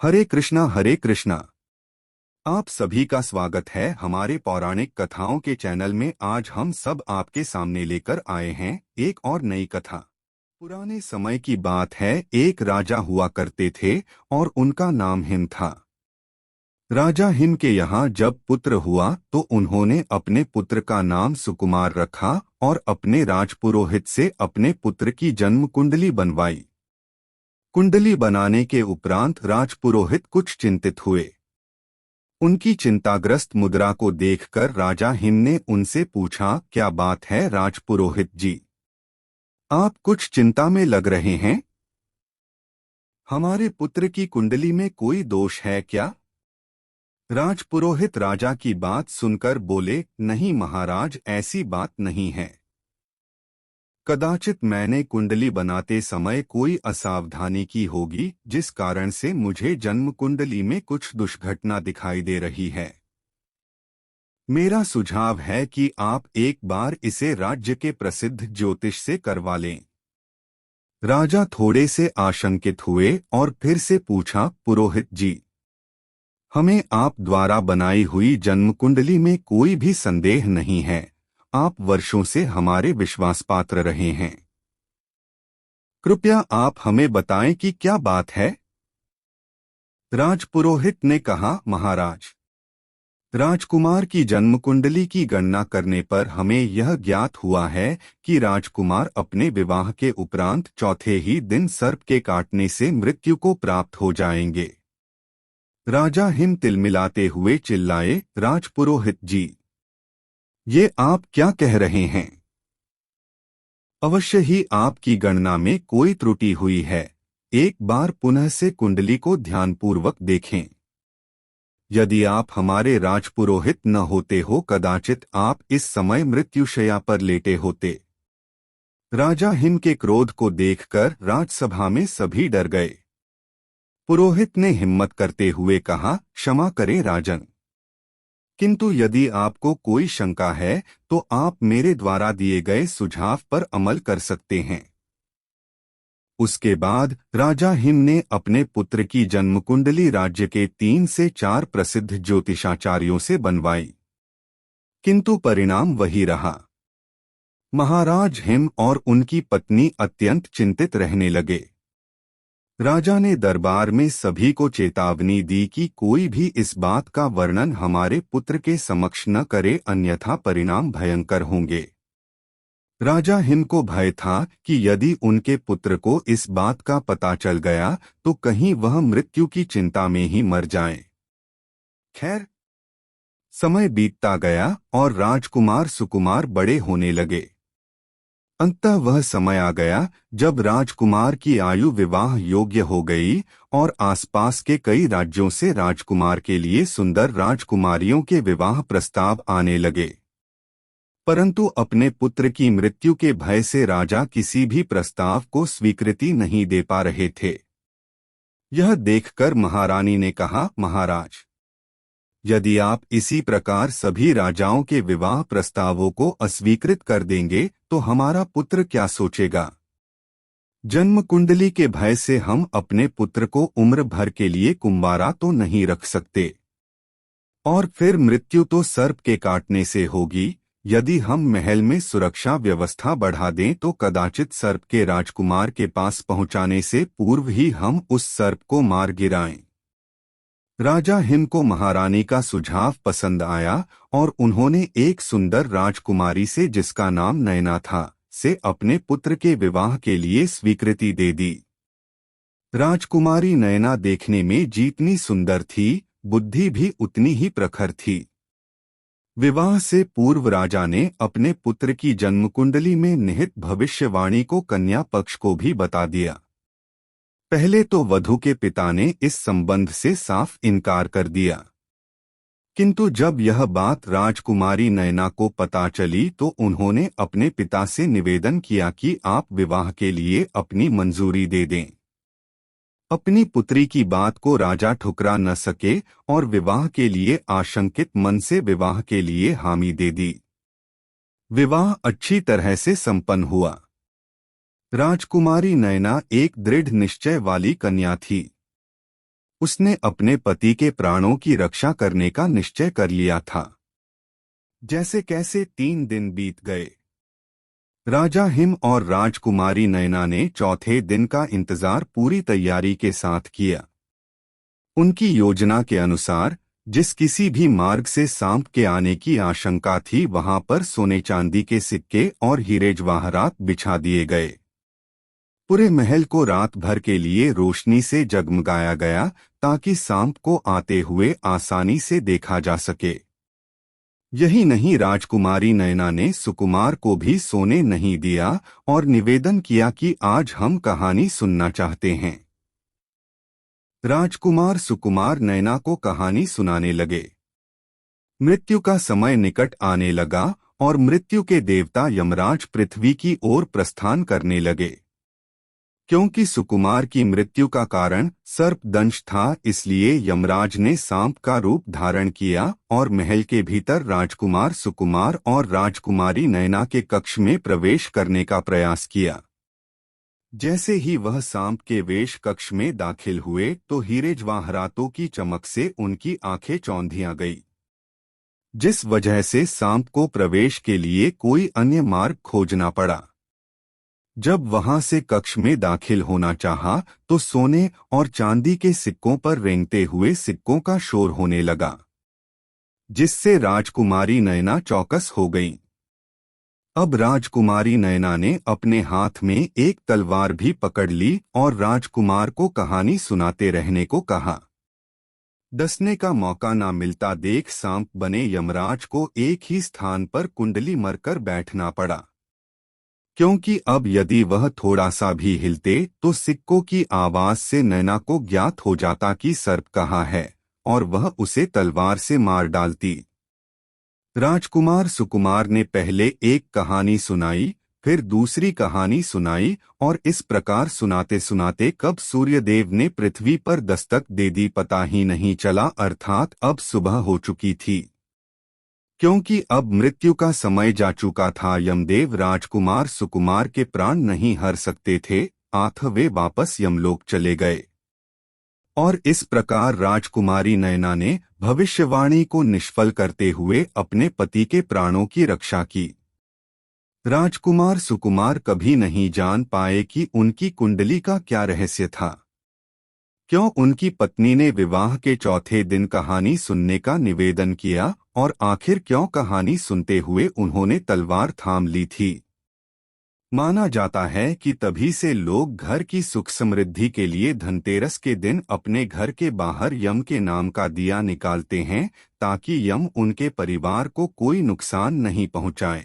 हरे कृष्णा हरे कृष्णा। आप सभी का स्वागत है हमारे पौराणिक कथाओं के चैनल में। आज हम सब आपके सामने लेकर आए हैं एक और नई कथा। पुराने समय की बात है, एक राजा हुआ करते थे और उनका नाम हिम था। राजा हिम के यहाँ जब पुत्र हुआ तो उन्होंने अपने पुत्र का नाम सुकुमार रखा और अपने राजपुरोहित से अपने पुत्र की जन्म कुंडली बनवाई। कुंडली बनाने के उपरांत राजपुरोहित कुछ चिंतित हुए। उनकी चिंताग्रस्त मुद्रा को देखकर राजा हिम ने उनसे पूछा, क्या बात है राजपुरोहित जी, आप कुछ चिंता में लग रहे हैं? हमारे पुत्र की कुंडली में कोई दोष है क्या? राजपुरोहित राजा की बात सुनकर बोले, नहीं महाराज, ऐसी बात नहीं है। कदाचित मैंने कुंडली बनाते समय कोई असावधानी की होगी, जिस कारण से मुझे जन्म कुंडली में कुछ दुष्घटना दिखाई दे रही है। मेरा सुझाव है कि आप एक बार इसे राज्य के प्रसिद्ध ज्योतिष से करवा लें। राजा थोड़े से आशंकित हुए और फिर से पूछा, पुरोहित जी, हमें आप द्वारा बनाई हुई जन्म कुंडली में कोई भी संदेह नहीं है। आप वर्षों से हमारे विश्वास पात्र रहे हैं। कृपया आप हमें बताएं कि क्या बात है। राजपुरोहित ने कहा, महाराज, राजकुमार की जन्म कुंडली की गणना करने पर हमें यह ज्ञात हुआ है कि राजकुमार अपने विवाह के उपरांत चौथे ही दिन सर्प के काटने से मृत्यु को प्राप्त हो जाएंगे। राजा हिम तिलमिलाते हुए चिल्लाए, राजपुरोहित जी, ये आप क्या कह रहे हैं? अवश्य ही आपकी गणना में कोई त्रुटि हुई है। एक बार पुनः से कुंडली को ध्यानपूर्वक देखें। यदि आप हमारे राजपुरोहित न होते हो, कदाचित आप इस समय मृत्युशैया पर लेटे होते। राजा हिम के क्रोध को देखकर राजसभा में सभी डर गए। पुरोहित ने हिम्मत करते हुए कहा, क्षमा करें राजन, किंतु यदि आपको कोई शंका है तो आप मेरे द्वारा दिए गए सुझाव पर अमल कर सकते हैं। उसके बाद राजा हिम ने अपने पुत्र की जन्म कुंडली राज्य के 3 से 4 प्रसिद्ध ज्योतिषाचार्यों से बनवाई, किंतु परिणाम वही रहा। महाराज हिम और उनकी पत्नी अत्यंत चिंतित रहने लगे। राजा ने दरबार में सभी को चेतावनी दी कि कोई भी इस बात का वर्णन हमारे पुत्र के समक्ष न करे, अन्यथा परिणाम भयंकर होंगे। राजा हिम को भय था कि यदि उनके पुत्र को इस बात का पता चल गया तो कहीं वह मृत्यु की चिंता में ही मर जाएं। खैर, समय बीतता गया और राजकुमार सुकुमार बड़े होने लगे। अंततः वह समय आ गया जब राजकुमार की आयु विवाह योग्य हो गई और आसपास के कई राज्यों से राजकुमार के लिए सुंदर राजकुमारियों के विवाह प्रस्ताव आने लगे। परंतु अपने पुत्र की मृत्यु के भय से राजा किसी भी प्रस्ताव को स्वीकृति नहीं दे पा रहे थे। यह देखकर महारानी ने कहा, महाराज, यदि आप इसी प्रकार सभी राजाओं के विवाह प्रस्तावों को अस्वीकृत कर देंगे तो हमारा पुत्र क्या सोचेगा? जन्म कुंडली के भय से हम अपने पुत्र को उम्र भर के लिए कुंवारा तो नहीं रख सकते, और फिर मृत्यु तो सर्प के काटने से होगी। यदि हम महल में सुरक्षा व्यवस्था बढ़ा दें तो कदाचित सर्प के राजकुमार के पास पहुंचाने से पूर्व ही हम उस सर्प को मार गिराएं। राजा हिम को महारानी का सुझाव पसंद आया और उन्होंने एक सुंदर राजकुमारी से, जिसका नाम नयना था, से अपने पुत्र के विवाह के लिए स्वीकृति दे दी। राजकुमारी नयना देखने में जितनी सुंदर थी, बुद्धि भी उतनी ही प्रखर थी। विवाह से पूर्व राजा ने अपने पुत्र की जन्म कुंडली में निहित भविष्यवाणी को कन्या पक्ष को भी बता दिया। पहले तो वधू के पिता ने इस संबंध से साफ इनकार कर दिया, किंतु जब यह बात राजकुमारी नयना को पता चली तो उन्होंने अपने पिता से निवेदन किया कि आप विवाह के लिए अपनी मंजूरी दे दें। अपनी पुत्री की बात को राजा ठुकरा न सके और विवाह के लिए आशंकित मन से विवाह के लिए हामी दे दी। विवाह अच्छी तरह से संपन्न हुआ। राजकुमारी नयना एक दृढ़ निश्चय वाली कन्या थी। उसने अपने पति के प्राणों की रक्षा करने का निश्चय कर लिया था। जैसे कैसे 3 दिन बीत गए। राजा हिम और राजकुमारी नयना ने चौथे दिन का इंतजार पूरी तैयारी के साथ किया। उनकी योजना के अनुसार जिस किसी भी मार्ग से सांप के आने की आशंका थी वहां पर सोने चांदी के सिक्के और हीरे जवाहरात बिछा दिए गए। पूरे महल को रात भर के लिए रोशनी से जगमगाया गया ताकि सांप को आते हुए आसानी से देखा जा सके। यही नहीं, राजकुमारी नयना ने सुकुमार को भी सोने नहीं दिया और निवेदन किया कि आज हम कहानी सुनना चाहते हैं। राजकुमार सुकुमार नयना को कहानी सुनाने लगे। मृत्यु का समय निकट आने लगा और मृत्यु के देवता यमराज पृथ्वी की ओर प्रस्थान करने लगे। क्योंकि सुकुमार की मृत्यु का कारण सर्पदंश था, इसलिए यमराज ने सांप का रूप धारण किया और महल के भीतर राजकुमार सुकुमार और राजकुमारी नयना के कक्ष में प्रवेश करने का प्रयास किया। जैसे ही वह सांप के वेश कक्ष में दाखिल हुए तो हीरे जवाहरातों की चमक से उनकी आंखें चौंधिया गई, जिस वजह से सांप को प्रवेश के लिए कोई अन्य मार्ग खोजना पड़ा। जब वहां से कक्ष में दाखिल होना चाहा तो सोने और चांदी के सिक्कों पर रेंगते हुए सिक्कों का शोर होने लगा, जिससे राजकुमारी नयना चौकस हो गईं। अब राजकुमारी नयना ने अपने हाथ में एक तलवार भी पकड़ ली और राजकुमार को कहानी सुनाते रहने को कहा। डसने का मौका ना मिलता देख सांप बने यमराज को एक ही स्थान पर कुंडली मरकर बैठना पड़ा, क्योंकि अब यदि वह थोड़ा सा भी हिलते तो सिक्कों की आवाज से नैना को ज्ञात हो जाता कि सर्प कहाँ है और वह उसे तलवार से मार डालती। राजकुमार सुकुमार ने पहले एक कहानी सुनाई, फिर दूसरी कहानी सुनाई और इस प्रकार सुनाते सुनाते कब सूर्यदेव ने पृथ्वी पर दस्तक दे दी पता ही नहीं चला, अर्थात अब सुबह हो चुकी थी। क्योंकि अब मृत्यु का समय जा चुका था, यमदेव राजकुमार सुकुमार के प्राण नहीं हर सकते थे, अतः वे वापस यमलोक चले गए। और इस प्रकार राजकुमारी नयना ने भविष्यवाणी को निष्फल करते हुए अपने पति के प्राणों की रक्षा की। राजकुमार सुकुमार कभी नहीं जान पाए कि उनकी कुंडली का क्या रहस्य था। क्यों उनकी पत्नी ने विवाह के चौथे दिन कहानी सुनने का निवेदन किया और आखिर क्यों कहानी सुनते हुए उन्होंने तलवार थाम ली थी। माना जाता है कि तभी से लोग घर की सुख समृद्धि के लिए धनतेरस के दिन अपने घर के बाहर यम के नाम का दिया निकालते हैं ताकि यम उनके परिवार को कोई नुकसान नहीं पहुंचाए।